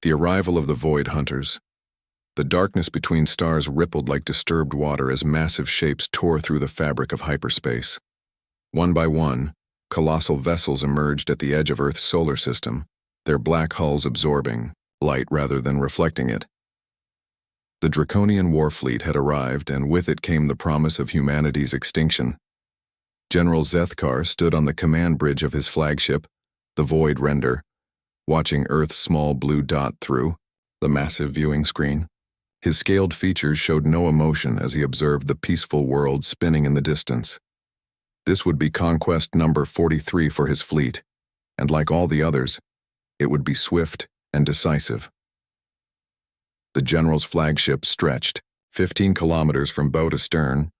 The arrival of the Void Hunters. The darkness between stars rippled like disturbed water as massive shapes tore through the fabric of hyperspace. One by one, colossal vessels emerged at the edge of Earth's solar system, their black hulls absorbing light rather than reflecting it. The Draconian war fleet had arrived, and with it came the promise of humanity's extinction. General Zethkar stood on the command bridge of his flagship, the Void Render, watching Earth's small blue dot through the massive viewing screen. His scaled features showed no emotion as he observed the peaceful world spinning in the distance. This would be conquest number 43 for his fleet, and like all the others, it would be swift and decisive. The general's flagship stretched 15 kilometers from bow to stern,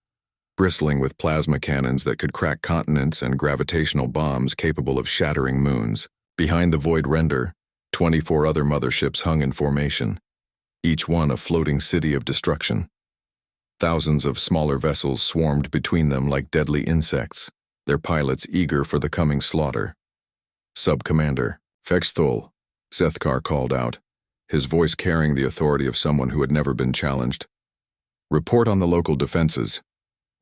bristling with plasma cannons that could crack continents and gravitational bombs capable of shattering moons. Behind the Void Render, 24 other motherships hung in formation, each one a floating city of destruction. Thousands of smaller vessels swarmed between them like deadly insects, their pilots eager for the coming slaughter. Sub-Commander Vexthul, Zethkar called out, his voice carrying the authority of someone who had never been challenged. Report on the local defenses.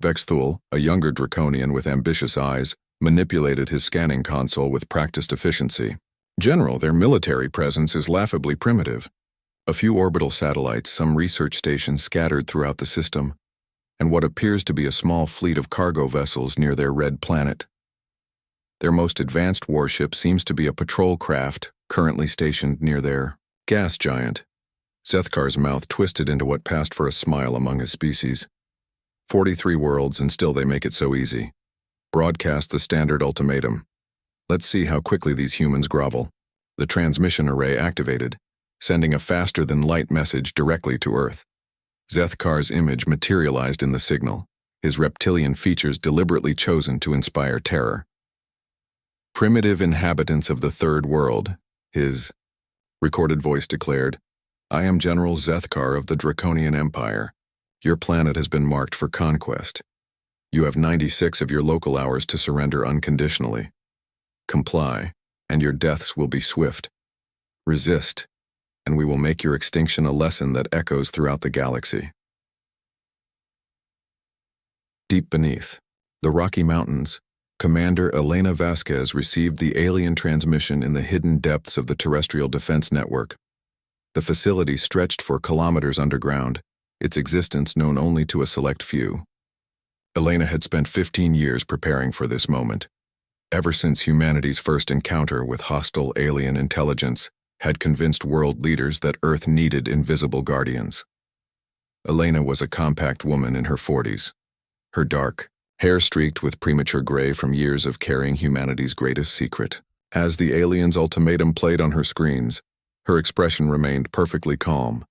Vexthul, a younger Draconian with ambitious eyes, manipulated his scanning console with practiced efficiency. General, their military presence is laughably primitive. A few orbital satellites, some research stations scattered throughout the system, and what appears to be a small fleet of cargo vessels near their red planet. Their most advanced warship seems to be a patrol craft currently stationed near their gas giant. Zethkar's mouth twisted into what passed for a smile among his species. 43 worlds, and still they make it so easy. Broadcast the standard ultimatum. Let's see how quickly these humans grovel. The transmission array activated, sending a faster-than-light message directly to Earth. Zethkar's image materialized in the signal, his reptilian features deliberately chosen to inspire terror. Primitive inhabitants of the Third World, his recorded voice declared, I am General Zethkar of the Draconian Empire. Your planet has been marked for conquest. You have 96 of your local hours to surrender unconditionally. Comply, and your deaths will be swift. Resist, and we will make your extinction a lesson that echoes throughout the galaxy. Deep beneath the Rocky Mountains, Commander Elena Vasquez received the alien transmission in the hidden depths of the terrestrial defense network. The facility stretched for kilometers underground, its existence known only to a select few. Elena had spent 15 years preparing for this moment. Ever since humanity's first encounter with hostile alien intelligence had convinced world leaders that Earth needed invisible guardians. Elena was a compact woman in her 40s. Her dark hair streaked with premature gray from years of carrying humanity's greatest secret. As the alien's ultimatum played on her screens, her expression remained perfectly calm.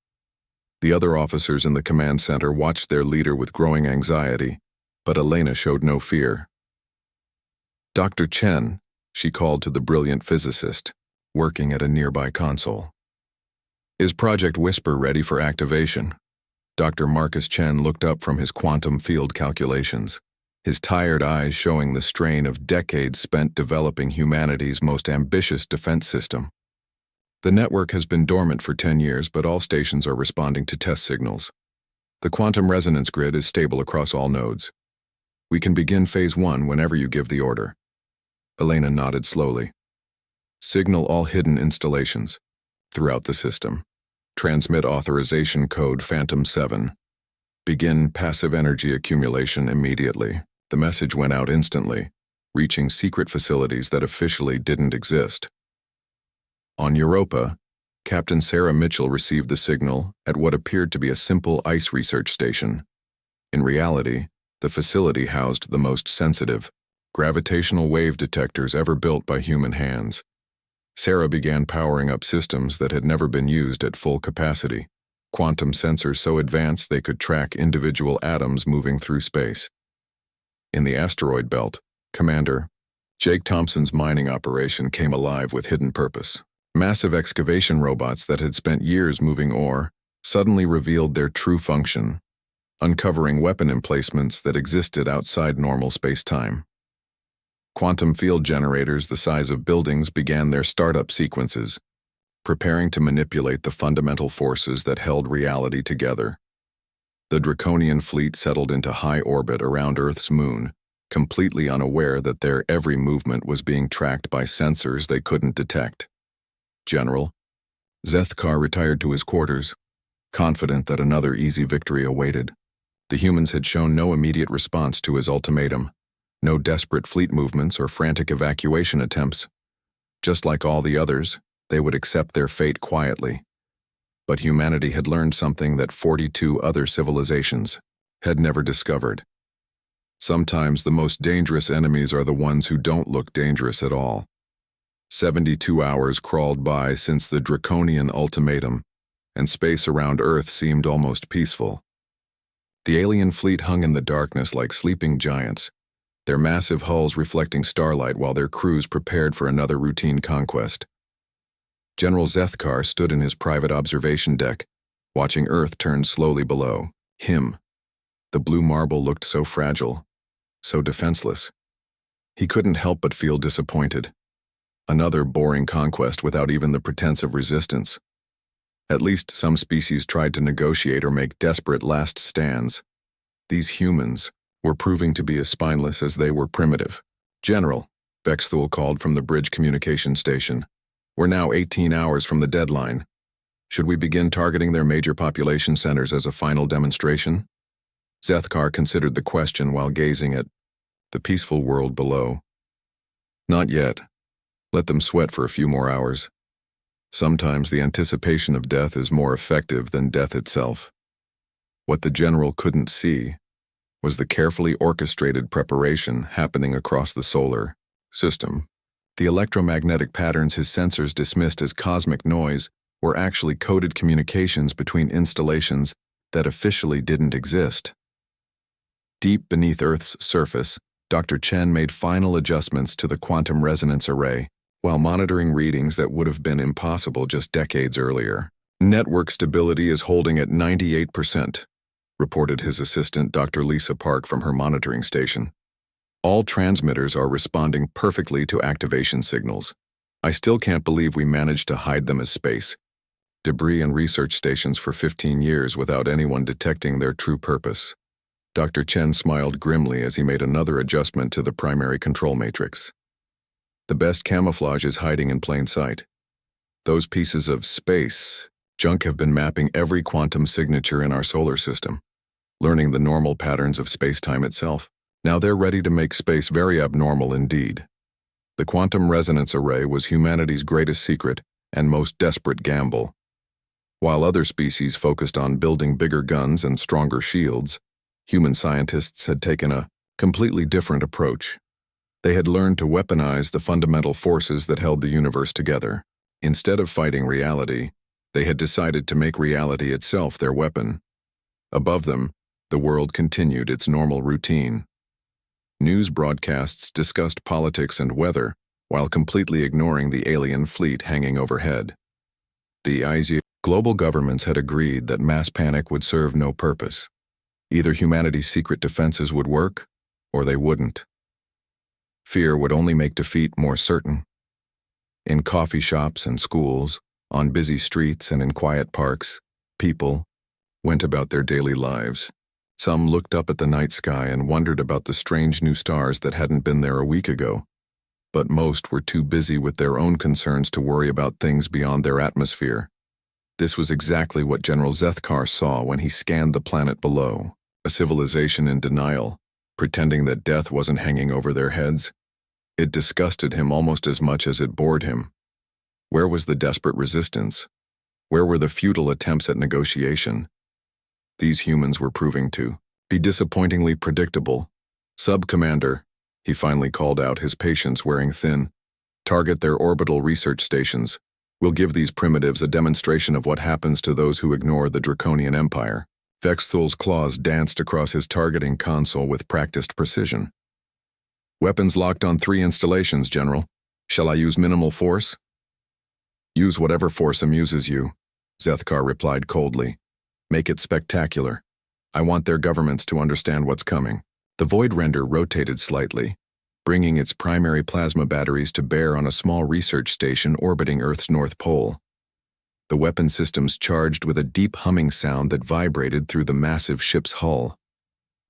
The other officers in the command center watched their leader with growing anxiety, but Elena showed no fear. Dr. Chen, she called to the brilliant physicist, working at a nearby console. Is Project Whisper ready for activation? Dr. Marcus Chen looked up from his quantum field calculations, his tired eyes showing the strain of decades spent developing humanity's most ambitious defense system. The network has been dormant for 10 years, but all stations are responding to test signals. The quantum resonance grid is stable across all nodes. We can begin Phase 1 whenever you give the order. Elena nodded slowly. Signal all hidden installations throughout the system. Transmit authorization code Phantom 7. Begin passive energy accumulation immediately. The message went out instantly, reaching secret facilities that officially didn't exist. On Europa, Captain Sarah Mitchell received the signal at what appeared to be a simple ice research station. In reality, the facility housed the most sensitive, gravitational wave detectors ever built by human hands. Sarah began powering up systems that had never been used at full capacity, quantum sensors so advanced they could track individual atoms moving through space. In the asteroid belt, Commander Jake Thompson's mining operation came alive with hidden purpose. Massive excavation robots that had spent years moving ore suddenly revealed their true function, uncovering weapon emplacements that existed outside normal space-time. Quantum field generators the size of buildings began their startup sequences, preparing to manipulate the fundamental forces that held reality together. The Draconian fleet settled into high orbit around Earth's moon, completely unaware that their every movement was being tracked by sensors they couldn't detect. General, Zethkar retired to his quarters, confident that another easy victory awaited. The humans had shown no immediate response to his ultimatum, no desperate fleet movements or frantic evacuation attempts. Just like all the others, they would accept their fate quietly. But humanity had learned something that 42 other civilizations had never discovered. Sometimes the most dangerous enemies are the ones who don't look dangerous at all. 72 hours crawled by since the Draconian ultimatum, and space around Earth seemed almost peaceful. The alien fleet hung in the darkness like sleeping giants, their massive hulls reflecting starlight while their crews prepared for another routine conquest. General Zethkar stood in his private observation deck, watching Earth turn slowly below him. The blue marble looked so fragile, so defenseless. He couldn't help but feel disappointed. Another boring conquest without even the pretense of resistance. At least some species tried to negotiate or make desperate last stands. These humans were proving to be as spineless as they were primitive. General, Vexthul called from the bridge communication station. We're now 18 hours from the deadline. Should we begin targeting their major population centers as a final demonstration? Zethkar considered the question while gazing at the peaceful world below. Not yet. Let them sweat for a few more hours. Sometimes the anticipation of death is more effective than death itself. What the general couldn't see was the carefully orchestrated preparation happening across the solar system. The electromagnetic patterns his sensors dismissed as cosmic noise were actually coded communications between installations that officially didn't exist. Deep beneath Earth's surface, Dr. Chen made final adjustments to the quantum resonance array, while monitoring readings that would have been impossible just decades earlier. Network stability is holding at 98%, reported his assistant Dr. Lisa Park from her monitoring station. All transmitters are responding perfectly to activation signals. I still can't believe we managed to hide them as space debris and research stations for 15 years without anyone detecting their true purpose. Dr. Chen smiled grimly as he made another adjustment to the primary control matrix. The best camouflage is hiding in plain sight. Those pieces of space junk have been mapping every quantum signature in our solar system, learning the normal patterns of space-time itself. Now they're ready to make space very abnormal indeed. The quantum resonance array was humanity's greatest secret and most desperate gamble. While other species focused on building bigger guns and stronger shields, human scientists had taken a completely different approach. They had learned to weaponize the fundamental forces that held the universe together. Instead of fighting reality, they had decided to make reality itself their weapon. Above them, the world continued its normal routine. News broadcasts discussed politics and weather, while completely ignoring the alien fleet hanging overhead. The global governments had agreed that mass panic would serve no purpose. Either humanity's secret defenses would work, or they wouldn't. Fear would only make defeat more certain. In coffee shops and schools, on busy streets and in quiet parks, people went about their daily lives. Some looked up at the night sky and wondered about the strange new stars that hadn't been there a week ago. But most were too busy with their own concerns to worry about things beyond their atmosphere. This was exactly what General Zethkar saw when he scanned the planet below, a civilization in denial, pretending that death wasn't hanging over their heads. It disgusted him almost as much as it bored him. Where was the desperate resistance? Where were the futile attempts at negotiation? These humans were proving to be disappointingly predictable. Sub-Commander, he finally called out, his patience wearing thin. Target their orbital research stations. We'll give these primitives a demonstration of what happens to those who ignore the Draconian Empire. Vexthul's claws danced across his targeting console with practiced precision. Weapons locked on 3 installations, General. Shall I use minimal force? Use whatever force amuses you, Zethkar replied coldly. Make it spectacular. I want their governments to understand what's coming. The Void Render rotated slightly, bringing its primary plasma batteries to bear on a small research station orbiting Earth's North Pole. the weapon systems charged with a deep humming sound that vibrated through the massive ship's hull.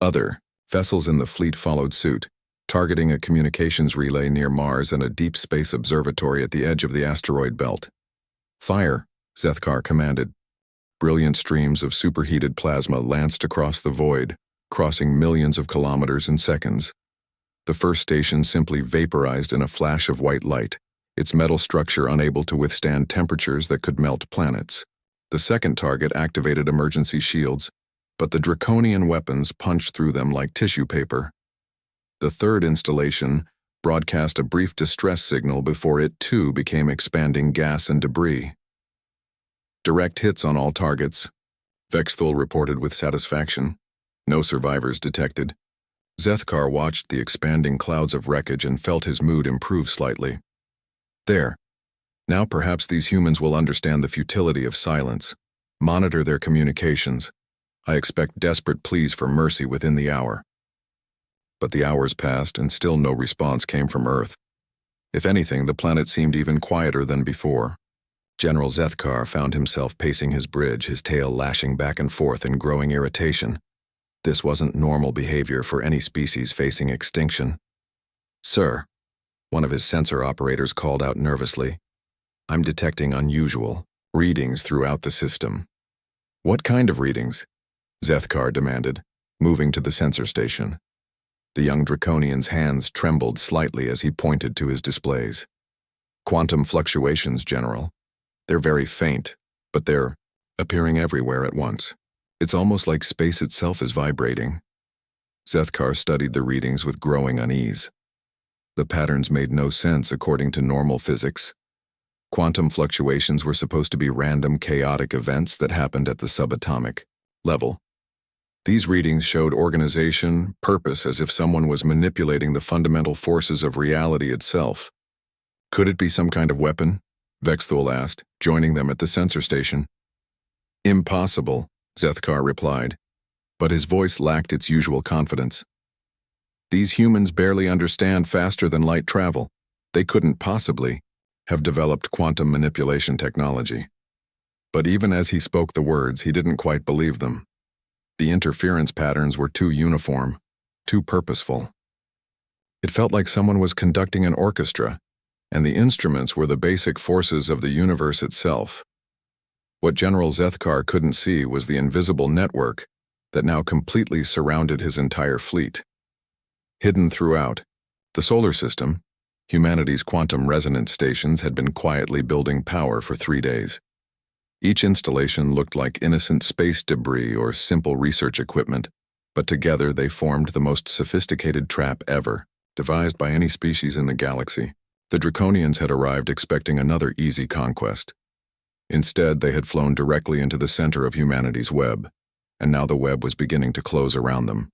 Other vessels in the fleet followed suit, targeting a communications relay near Mars and a deep space observatory at the edge of the asteroid belt. "Fire," Zethkar commanded. Brilliant streams of superheated plasma lanced across the void, crossing millions of kilometers in seconds. The first station simply vaporized in a flash of white light, its metal structure unable to withstand temperatures that could melt planets. The second target activated emergency shields, but the Draconian weapons punched through them like tissue paper. The third installation broadcast a brief distress signal before it too became expanding gas and debris. "Direct hits on all targets," Vexthul reported with satisfaction. No survivors detected. Zethkar watched the expanding clouds of wreckage and felt his mood improve slightly. There. Now perhaps these humans will understand the futility of silence. Monitor their communications. I expect desperate pleas for mercy within the hour. But the hours passed and still no response came from Earth. If anything, the planet seemed even quieter than before. General Zethkar found himself pacing his bridge, his tail lashing back and forth in growing irritation. This wasn't normal behavior for any species facing extinction. "Sir," one of his sensor operators called out nervously, "I'm detecting unusual readings throughout the system." "What kind of readings?" Zethkar demanded, moving to the sensor station. The young Draconian's hands trembled slightly as he pointed to his displays. "Quantum fluctuations, General. They're very faint, but they're appearing everywhere at once. It's almost like space itself is vibrating." Zethkar studied the readings with growing unease. The patterns made no sense according to normal physics. Quantum fluctuations were supposed to be random, chaotic events that happened at the subatomic level. These readings showed organization, purpose, as if someone was manipulating the fundamental forces of reality itself. "Could it be some kind of weapon?" Vexthul asked, joining them at the sensor station. "Impossible," Zethkar replied, but his voice lacked its usual confidence. "These humans barely understand faster than light travel. They couldn't possibly have developed quantum manipulation technology." But even as he spoke the words, he didn't quite believe them. The interference patterns were too uniform, too purposeful. It felt like someone was conducting an orchestra, and the instruments were the basic forces of the universe itself. What General Zethkar couldn't see was the invisible network that now completely surrounded his entire fleet. Hidden throughout the solar system, humanity's quantum resonance stations had been quietly building power for 3 days. Each installation looked like innocent space debris or simple research equipment, but together they formed the most sophisticated trap ever, devised by any species in the galaxy. The Draconians had arrived expecting another easy conquest. Instead, they had flown directly into the center of humanity's web, and now the web was beginning to close around them.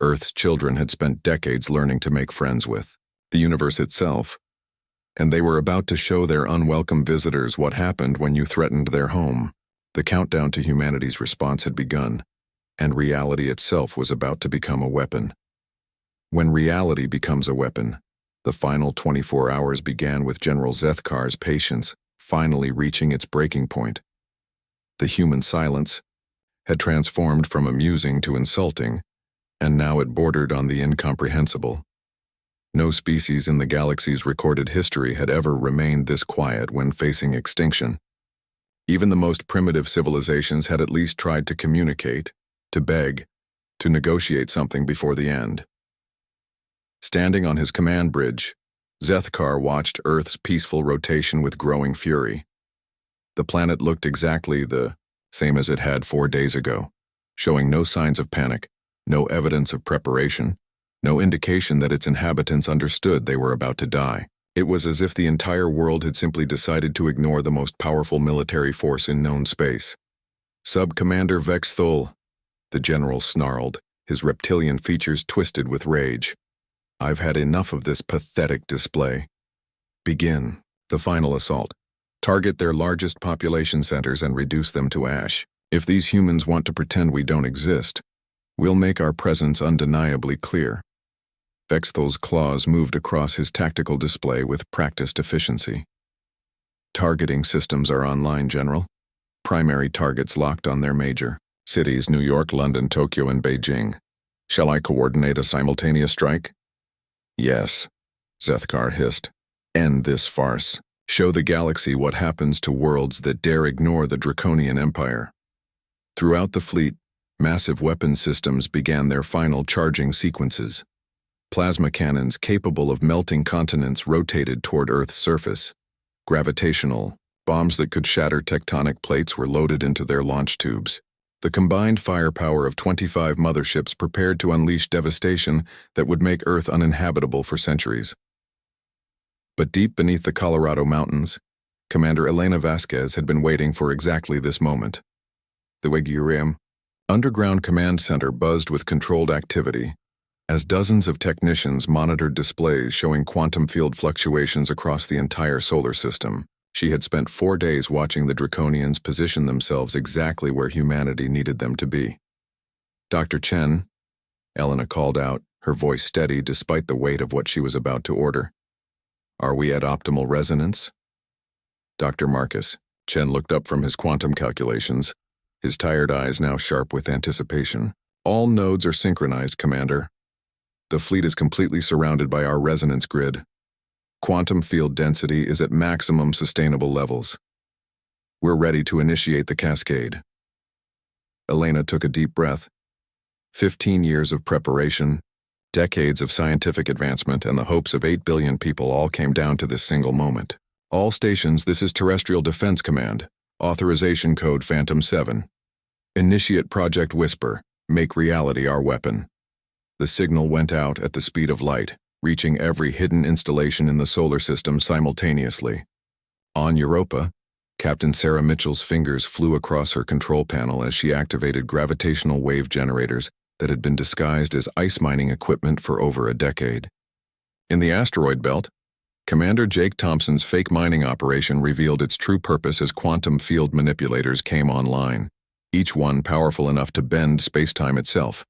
Earth's children had spent decades learning to make friends with the universe itself, and they were about to show their unwelcome visitors what happened when you threatened their home. The countdown to humanity's response had begun, and reality itself was about to become a weapon. When reality becomes a weapon, the final 24 hours began with General Zethkar's patience finally reaching its breaking point. The human silence had transformed from amusing to insulting, and now it bordered on the incomprehensible. No species in the galaxy's recorded history had ever remained this quiet when facing extinction. Even the most primitive civilizations had at least tried to communicate, to beg, to negotiate something before the end. Standing on his command bridge, Zethkar watched Earth's peaceful rotation with growing fury. The planet looked exactly the same as it had 4 days ago, showing no signs of panic, no evidence of preparation, no indication that its inhabitants understood they were about to die. It was as if the entire world had simply decided to ignore the most powerful military force in known space. "Sub-Commander Vexthul," the general snarled, his reptilian features twisted with rage. "I've had enough of this pathetic display. Begin the final assault. Target their largest population centers and reduce them to ash. If these humans want to pretend we don't exist, we'll make our presence undeniably clear." Vexthul's claws moved across his tactical display with practiced efficiency. Targeting systems are online, General. Primary targets locked on their major cities: New York, London, Tokyo, and Beijing. Shall I coordinate a simultaneous strike? Yes, Zethkar hissed. End this farce. Show the galaxy what happens to worlds that dare ignore the Draconian Empire. Throughout the fleet, massive weapons systems began their final charging sequences. Plasma cannons capable of melting continents rotated toward Earth's surface. Gravitational bombs that could shatter tectonic plates were loaded into their launch tubes. The combined firepower of 25 motherships prepared to unleash devastation that would make Earth uninhabitable for centuries. But deep beneath the Colorado mountains, Commander Elena Vasquez had been waiting for exactly this moment. The Wigurium underground command center buzzed with controlled activity, as dozens of technicians monitored displays showing quantum field fluctuations across the entire solar system. She had spent 4 days watching the Draconians position themselves exactly where humanity needed them to be. Dr. Chen, Elena called out, her voice steady despite the weight of what she was about to order. Are we at optimal resonance? Dr. Marcus, Chen looked up from his quantum calculations, his tired eyes now sharp with anticipation. All nodes are synchronized, Commander. The fleet is completely surrounded by our resonance grid. Quantum field density is at maximum sustainable levels. We're ready to initiate the cascade. Elena took a deep breath. 15 years of preparation, decades of scientific advancement, and the hopes of 8 billion people all came down to this single moment. All stations, this is Terrestrial Defense Command. Authorization code Phantom 7. Initiate Project Whisper. Make reality our weapon. The signal went out at the speed of light, reaching every hidden installation in the solar system simultaneously. On Europa, Captain Sarah Mitchell's fingers flew across her control panel as she activated gravitational wave generators that had been disguised as ice mining equipment for over a decade. In the asteroid belt, Commander Jake Thompson's fake mining operation revealed its true purpose as quantum field manipulators came online, each one powerful enough to bend space-time itself.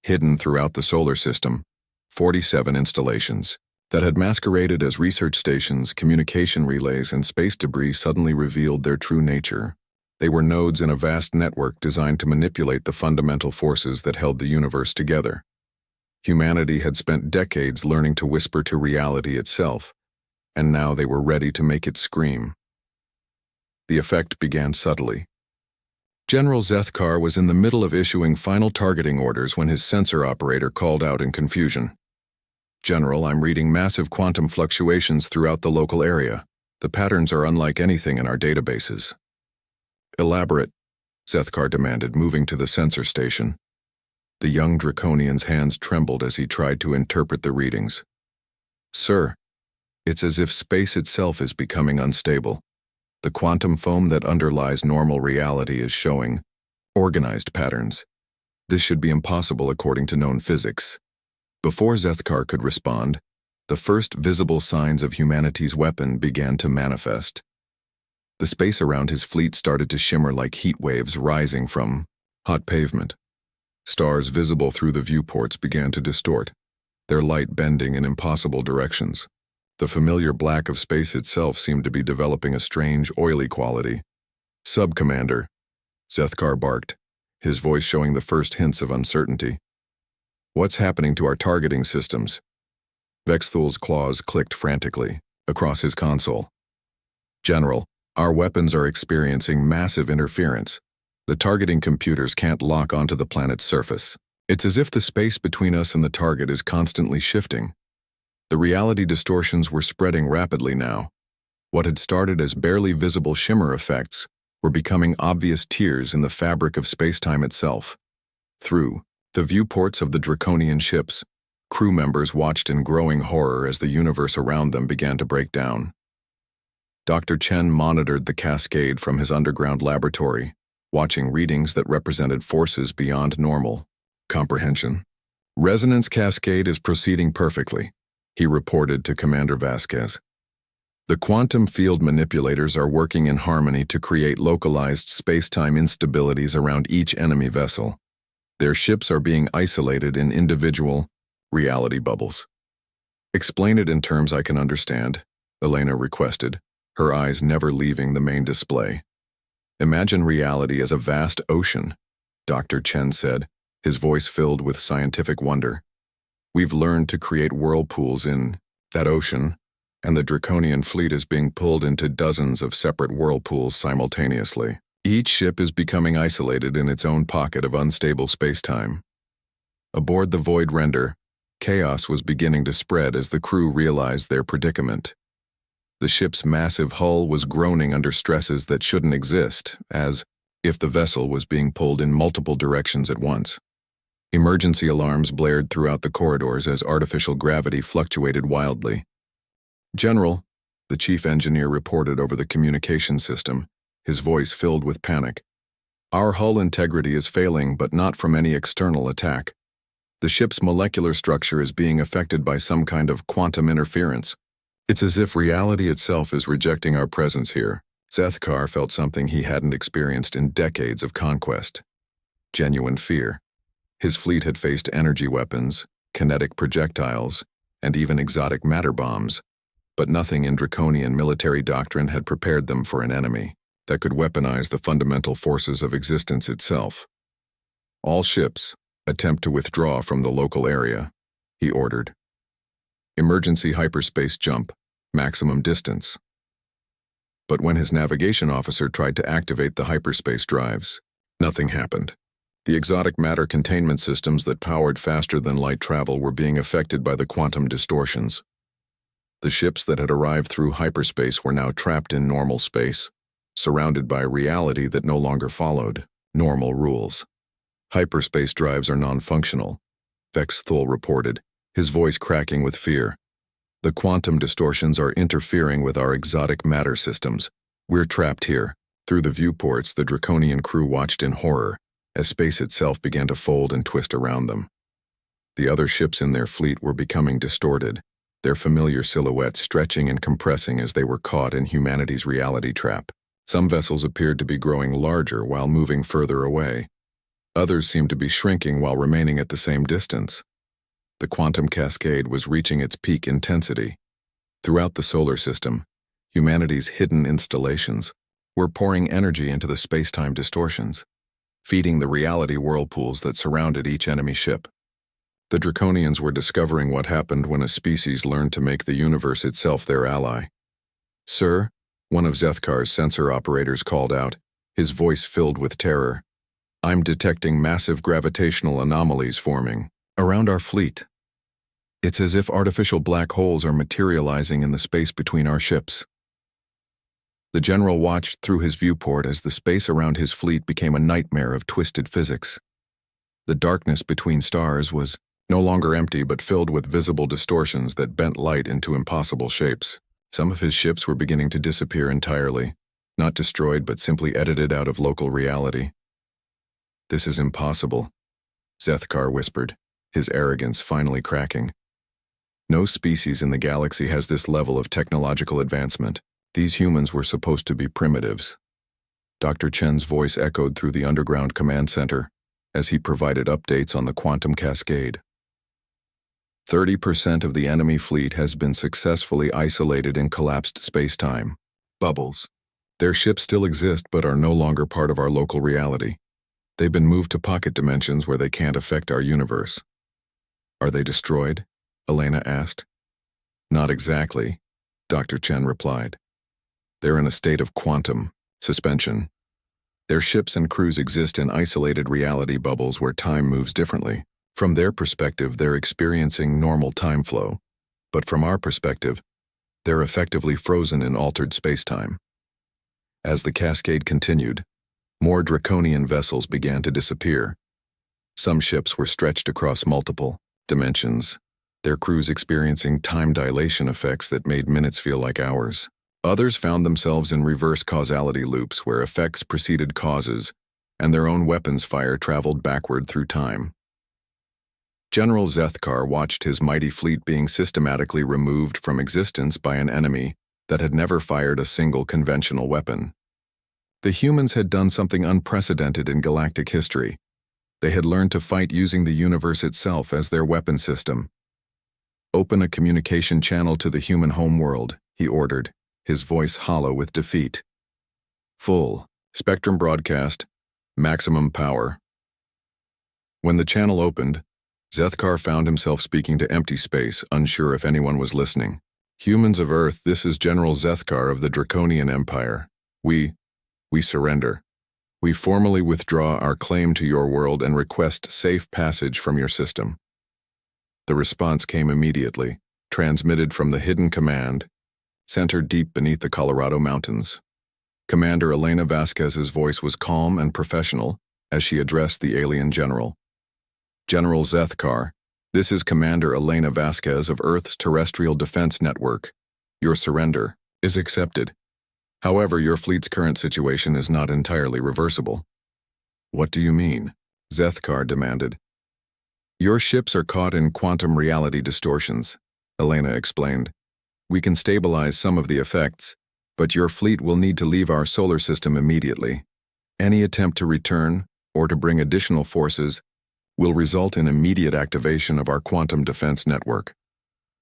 Hidden throughout the solar system, 47 installations that had masqueraded as research stations, communication relays, and space debris suddenly revealed their true nature. They were nodes in a vast network designed to manipulate the fundamental forces that held the universe together. Humanity had spent decades learning to whisper to reality itself, and now they were ready to make it scream. The effect began subtly. General Zethkar was in the middle of issuing final targeting orders when his sensor operator called out in confusion. General, I'm reading massive quantum fluctuations throughout the local area. The patterns are unlike anything in our databases. Elaborate, Zethkar demanded, moving to the sensor station. The young Draconian's hands trembled as he tried to interpret the readings. Sir, it's as if space itself is becoming unstable. The quantum foam that underlies normal reality is showing organized patterns. This should be impossible according to known physics. Before Zethkar could respond, the first visible signs of humanity's weapon began to manifest. The space around his fleet started to shimmer like heat waves rising from hot pavement. Stars visible through the viewports began to distort, their light bending in impossible directions. The familiar black of space itself seemed to be developing a strange, oily quality. Sub-Commander, Zethkar barked, his voice showing the first hints of uncertainty. What's happening to our targeting systems? Vexthul's claws clicked frantically across his console. General, our weapons are experiencing massive interference. The targeting computers can't lock onto the planet's surface. It's as if the space between us and the target is constantly shifting. The reality distortions were spreading rapidly now. What had started as barely visible shimmer effects were becoming obvious tears in the fabric of space-time itself. Through the viewports of the Draconian ships, crew members watched in growing horror as the universe around them began to break down. Dr. Chen monitored the cascade from his underground laboratory, watching readings that represented forces beyond normal comprehension. Resonance cascade is proceeding perfectly, he reported to Commander Vasquez. The quantum field manipulators are working in harmony to create localized space-time instabilities around each enemy vessel. Their ships are being isolated in individual reality bubbles. Explain it in terms I can understand, Elena requested, her eyes never leaving the main display. "Imagine reality as a vast ocean," Dr. Chen said, his voice filled with scientific wonder. "We've learned to create whirlpools in that ocean, and the Draconian fleet is being pulled into dozens of separate whirlpools simultaneously. Each ship is becoming isolated in its own pocket of unstable spacetime. Aboard the Void Render, chaos was beginning to spread as the crew realized their predicament. The ship's massive hull was groaning under stresses that shouldn't exist, as if the vessel was being pulled in multiple directions at once. Emergency alarms blared throughout the corridors as artificial gravity fluctuated wildly. "General," the chief engineer reported over the communication system, his voice filled with panic. "Our hull integrity is failing, but not from any external attack. The ship's molecular structure is being affected by some kind of quantum interference. It's as if reality itself is rejecting our presence here." Zethkar felt something he hadn't experienced in decades of conquest. Genuine fear. His fleet had faced energy weapons, kinetic projectiles, and even exotic matter bombs, but nothing in Draconian military doctrine had prepared them for an enemy that could weaponize the fundamental forces of existence itself. "All ships, attempt to withdraw from the local area," he ordered. "Emergency hyperspace jump, maximum distance." But when his navigation officer tried to activate the hyperspace drives, nothing happened. The exotic matter containment systems that powered faster-than-light travel were being affected by the quantum distortions. The ships that had arrived through hyperspace were now trapped in normal space, surrounded by a reality that no longer followed normal rules. "Hyperspace drives are non-functional," Vex Thul reported, his voice cracking with fear. "The quantum distortions are interfering with our exotic matter systems. We're trapped here." Through the viewports, the Draconian crew watched in horror as space itself began to fold and twist around them. The other ships in their fleet were becoming distorted, their familiar silhouettes stretching and compressing as they were caught in humanity's reality trap. Some vessels appeared to be growing larger while moving further away. Others seemed to be shrinking while remaining at the same distance. The quantum cascade was reaching its peak intensity. Throughout the solar system, humanity's hidden installations were pouring energy into the space-time distortions, feeding the reality whirlpools that surrounded each enemy ship. The Draconians were discovering what happened when a species learned to make the universe itself their ally. "Sir," one of Zethkar's sensor operators called out, his voice filled with terror, "I'm detecting massive gravitational anomalies forming around our fleet. It's as if artificial black holes are materializing in the space between our ships." The general watched through his viewport as the space around his fleet became a nightmare of twisted physics. The darkness between stars was no longer empty but filled with visible distortions that bent light into impossible shapes. Some of his ships were beginning to disappear entirely, not destroyed but simply edited out of local reality. "This is impossible," Zethkar whispered, his arrogance finally cracking. "No species in the galaxy has this level of technological advancement. These humans were supposed to be primitives." Dr. Chen's voice echoed through the underground command center as he provided updates on the quantum cascade. 30% of the enemy fleet has been successfully isolated in collapsed space-time bubbles. Their ships still exist but are no longer part of our local reality. They've been moved to pocket dimensions where they can't affect our universe. "Are they destroyed?" Elena asked. "Not exactly," Dr. Chen replied. "They're in a state of quantum suspension. Their ships and crews exist in isolated reality bubbles where time moves differently. From their perspective, they're experiencing normal time flow, but from our perspective, they're effectively frozen in altered spacetime." As the cascade continued, more Draconian vessels began to disappear. Some ships were stretched across multiple dimensions, their crews experiencing time dilation effects that made minutes feel like hours. Others found themselves in reverse causality loops where effects preceded causes, and their own weapons fire traveled backward through time. General Zethkar watched his mighty fleet being systematically removed from existence by an enemy that had never fired a single conventional weapon. The humans had done something unprecedented in galactic history. They had learned to fight using the universe itself as their weapon system. "Open a communication channel to the human homeworld," he ordered, his voice hollow with defeat. Full, spectrum broadcast, maximum power. When the channel opened, Zethkar found himself speaking to empty space, unsure if anyone was listening. Humans of Earth, this is General Zethkar of the Draconian Empire. We surrender. We formally withdraw our claim to your world and request safe passage from your system. The response came immediately, transmitted from the hidden command, centered deep beneath the Colorado mountains. Commander Elena Vasquez's voice was calm and professional as she addressed the alien general. General Zethkar, this is Commander Elena Vasquez of Earth's Terrestrial Defense Network. Your surrender is accepted. However, your fleet's current situation is not entirely reversible. What do you mean? Zethkar demanded. Your ships are caught in quantum reality distortions, Elena explained. We can stabilize some of the effects, but your fleet will need to leave our solar system immediately. Any attempt to return, or to bring additional forces, will result in immediate activation of our quantum defense network.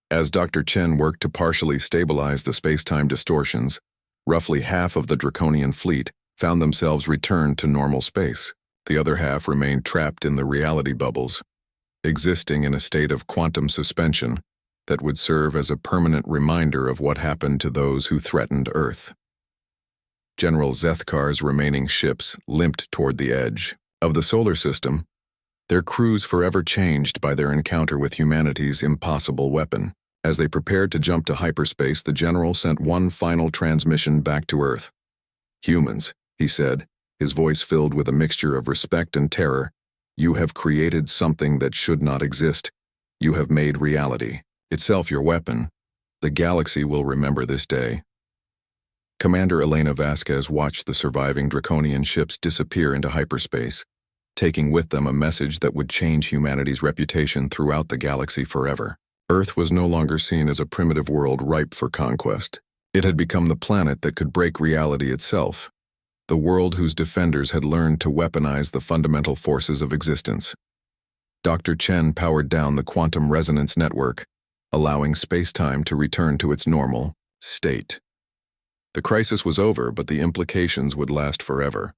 As Dr. Chen worked to partially stabilize the space-time distortions, roughly half of the Draconian fleet found themselves returned to normal space. The other half remained trapped in the reality bubbles, existing in a state of quantum suspension that would serve as a permanent reminder of what happened to those who threatened Earth. General Zethkar's remaining ships limped toward the edge of the solar system, their crews forever changed by their encounter with humanity's impossible weapon. As they prepared to jump to hyperspace, the general sent one final transmission back to Earth. Humans, he said, his voice filled with a mixture of respect and terror, you have created something that should not exist. You have made reality itself your weapon. The galaxy will remember this day. Commander Elena Vasquez watched the surviving Draconian ships disappear into hyperspace, taking with them a message that would change humanity's reputation throughout the galaxy forever. Earth was no longer seen as a primitive world ripe for conquest. It had become the planet that could break reality itself, the world whose defenders had learned to weaponize the fundamental forces of existence. Dr. Chen powered down the quantum resonance network, allowing space-time to return to its normal state. The crisis was over, but the implications would last forever.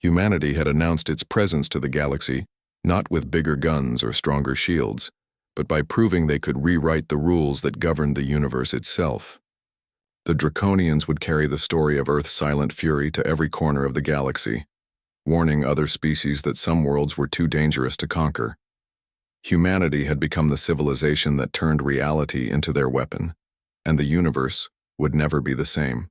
Humanity had announced its presence to the galaxy, not with bigger guns or stronger shields, but by proving they could rewrite the rules that governed the universe itself. The Draconians would carry the story of Earth's silent fury to every corner of the galaxy, warning other species that some worlds were too dangerous to conquer. Humanity had become the civilization that turned reality into their weapon, and the universe would never be the same.